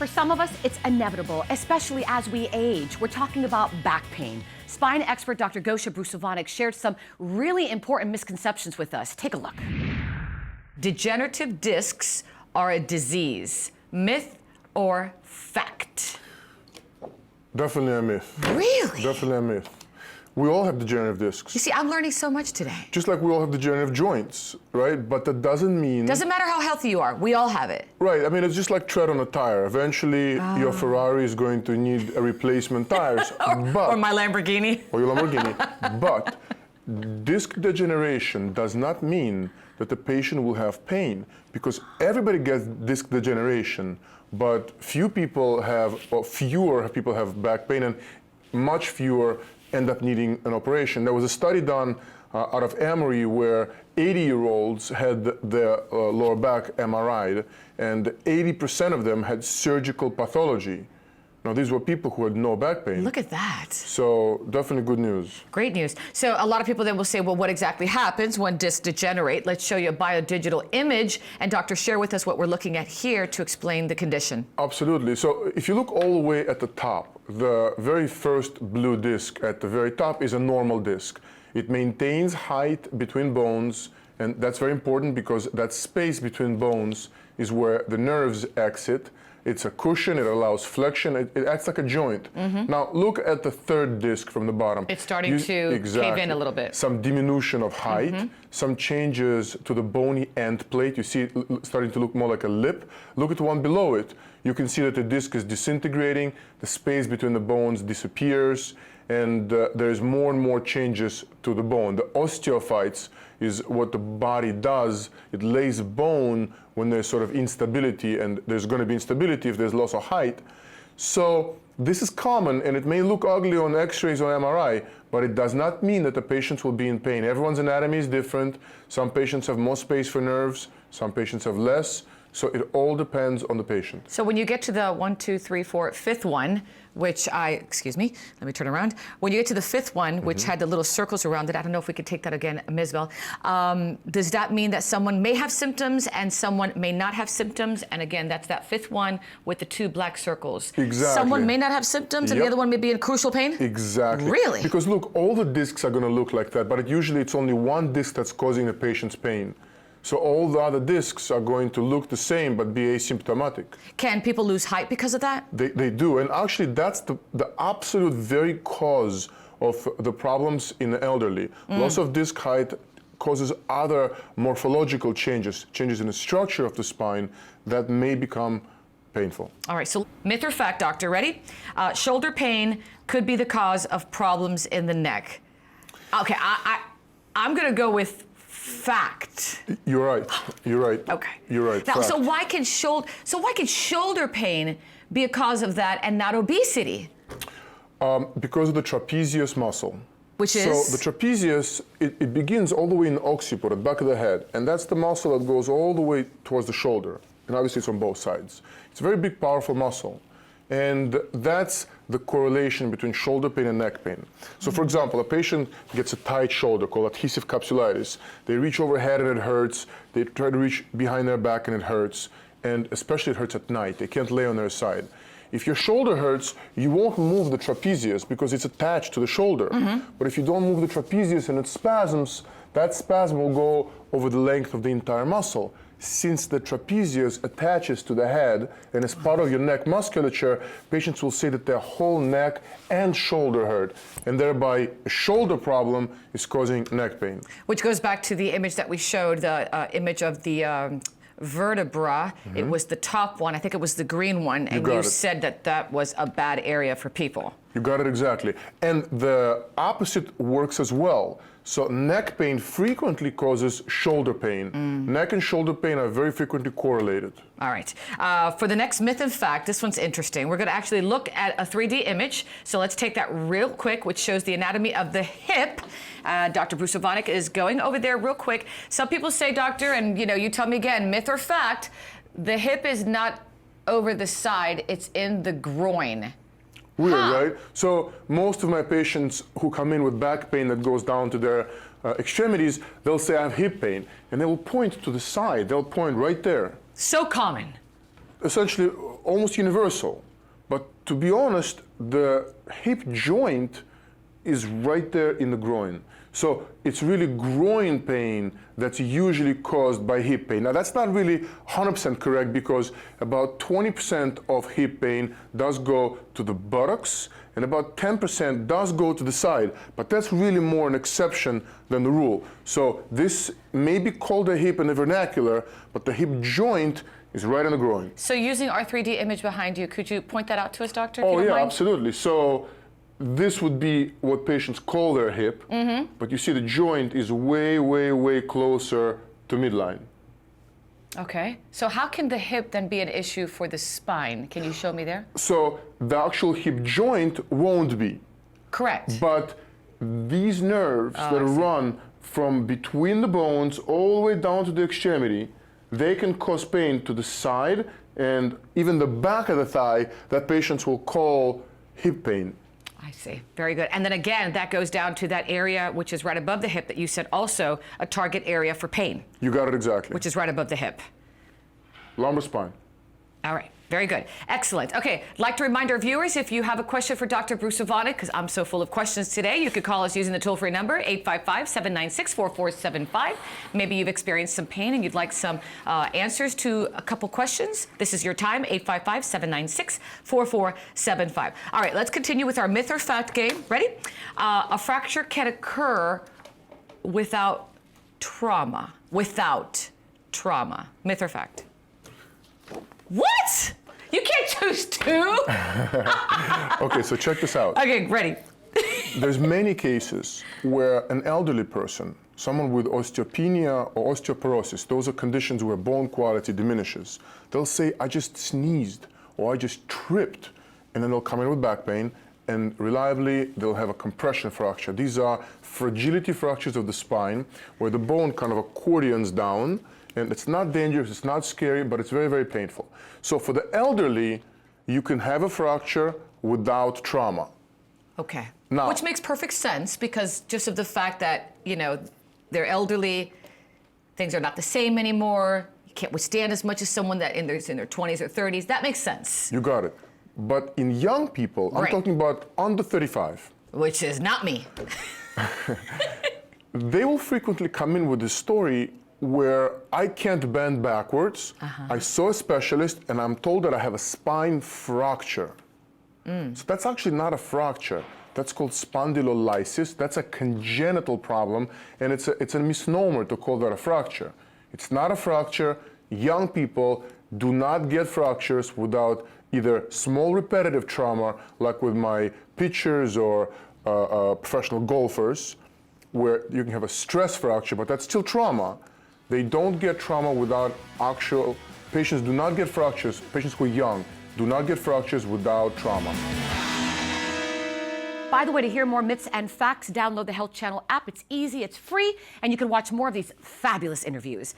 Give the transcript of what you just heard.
For some of us, it's inevitable, especially as we age. We're talking about back pain. Spine expert Dr. Gosha Brusovanich shared some really important misconceptions with us. Take a look. Degenerative discs are a disease. Myth or fact? Definitely a myth. Really? Definitely a myth. We all have degenerative discs. You see, I'm learning so much today. Just like we all have degenerative joints, right? But that doesn't mean... Doesn't matter how healthy you are, we all have it. Right, I mean, it's just like tread on a tire. Eventually, your Ferrari is going to need a replacement tires. Or my Lamborghini. Or your Lamborghini. But disc degeneration does not mean that the patient will have pain, because everybody gets disc degeneration, but fewer people have back pain, and much fewer end up needing an operation. There was a study done out of Emory where 80-year-olds had their lower back MRI'd, and 80% of them had surgical pathology. Now, these were people who had no back pain. Look at that. So, definitely good news. Great news. So, a lot of people then will say, well, what exactly happens when discs degenerate? Let's show you a biodigital image. And doctor, share with us what we're looking at here to explain the condition. Absolutely. So, if you look all the way at the top, the very first blue disc at the very top is a normal disc. It maintains height between bones, and that's very important because that space between bones is where the nerves exit. It's a cushion, it allows flexion, it acts like a joint. Now look at the third disc from the bottom. It's starting to cave in a little bit. Some diminution of height, some changes to the bony end plate. You see it starting to look more like a lip. Look at the one below it. You can see that the disc is disintegrating, the space between the bones disappears, and there's more and more changes to the bone. The osteophytes is what the body does. It lays bone when there's sort of instability, and there's going to be instability if there's loss of height. So this is common, and it may look ugly on x-rays or MRI, but it does not mean that the patients will be in pain. Everyone's anatomy is different. Some patients have more space for nerves, some patients have less. So it all depends on the patient. So when you get to the 1, 2, 3, 4, fifth one, which excuse me, let me turn around. When you get to the fifth one, which had the little circles around it, I don't know if we could take that again, Ms. Does that mean that someone may have symptoms and someone may not have symptoms? And again, that's that fifth one with the 2 black circles. Exactly. Someone may not have symptoms and the other one may be in crucial pain? Exactly. Really? Because look, all the discs are going to look like that, but usually it's only one disc that's causing the patient's pain. So all the other discs are going to look the same but be asymptomatic. Can people lose height because of that? They do, and actually that's the absolute very cause of the problems in the elderly. Loss of disc height causes other morphological changes in the structure of the spine that may become painful. All right, so myth or fact, doctor, ready? Shoulder pain could be the cause of problems in the neck. Okay, I'm gonna go with fact. You're right. You're right. Okay. You're right. Now, fact. so why can shoulder pain be a cause of that and not obesity? Because of the trapezius muscle. Which is? So the trapezius, it begins all the way in the occiput, at the back of the head, and that's the muscle that goes all the way towards the shoulder. And obviously it's on both sides. It's a very big, powerful muscle. And that's the correlation between shoulder pain and neck pain. So for example, a patient gets a tight shoulder called adhesive capsulitis. They reach overhead and it hurts. They try to reach behind their back and it hurts. And especially it hurts at night. They can't lay on their side. If your shoulder hurts, you won't move the trapezius because it's attached to the shoulder. But if you don't move the trapezius and it spasms, that spasm will go over the length of the entire muscle. Since the trapezius attaches to the head and is part of your neck musculature, patients will say that their whole neck and shoulder hurt, and thereby a shoulder problem is causing neck pain. Which goes back to the image that we showed, the image of the vertebra. It was the top one, I think it was the green one, and you said that that was a bad area for people. You got it exactly. And the opposite works as well. So neck pain frequently causes shoulder pain. Neck and shoulder pain are very frequently correlated. All right. For the next myth and fact, this one's interesting. We're going to actually look at a 3D image. So let's take that real quick, which shows the anatomy of the hip. Dr. Brusovanich is going over there real quick. Some people say, doctor, and you tell me again, myth or fact, the hip is not over the side, it's in the groin. Weird, right? So most of my patients who come in with back pain that goes down to their extremities, they'll say I have hip pain, and they will point to the side. They'll point right there. So common. essentially almost universal. But to be honest, the hip joint is right there in the groin. So it's really groin pain that's usually caused by hip pain. Now that's not really 100% correct because about 20% of hip pain does go to the buttocks and about 10% does go to the side, but that's really more an exception than the rule. So this may be called a hip in the vernacular, but the hip joint is right in the groin. So using our 3D image behind you, could you point that out to us, doctor? if Oh you don't yeah, mind? absolutely. So this would be what patients call their hip, but you see the joint is way, way, way closer to midline. Okay. So how can the hip then be an issue for the spine? Can you show me there? So the actual hip joint won't be, Correct. but these nerves that I see. run from between the bones all the way down to the extremity, they can cause pain to the side and even the back of the thigh that patients will call hip pain. I see. Very good. And then again, that goes down to that area which is right above the hip that you said also a target area for pain, You got it exactly. which is right above the hip. Lumbar spine. All right. Very good. Excellent. Okay. I'd like to remind our viewers, if you have a question for Dr. Bruce Ovanek, because I'm so full of questions today, you could call us using the toll-free number, 855-796-4475. Maybe you've experienced some pain and you'd like some answers to a couple questions. This is your time, 855-796-4475. All right. Let's continue with our myth or fact game. Ready? A fracture can occur without trauma. Without trauma. Myth or fact? What? You can't choose two? Okay, so check this out. Okay, ready. There's many cases where an elderly person, someone with osteopenia or osteoporosis, those are conditions where bone quality diminishes, they'll say, I just sneezed or I just tripped, and then they'll come in with back pain, and reliably they'll have a compression fracture. These are fragility fractures of the spine where the bone kind of accordions down, and it's not dangerous, it's not scary, but it's very, very painful. So for the elderly, you can have a fracture without trauma. Okay. Now- Which makes perfect sense because just of the fact that, you know, they're elderly, things are not the same anymore. You can't withstand as much as someone that in their 20s or 30s. That makes sense. You got it. But in young people, I'm Right. talking about under 35, Which is not me. they will frequently come in with this story where I can't bend backwards. I saw a specialist and I'm told that I have a spine fracture. So that's actually not a fracture. That's called spondylolysis. That's a congenital problem, and it's a misnomer to call that a fracture. It's not a fracture. Young people do not get fractures without either small repetitive trauma, like with my pitchers or professional golfers, where you can have a stress fracture, but that's still trauma. They don't get trauma without actual, patients do not get fractures, patients who are young do not get fractures without trauma. By the way, to hear more myths and facts, download the Health Channel app. It's easy, it's free, and you can watch more of these fabulous interviews.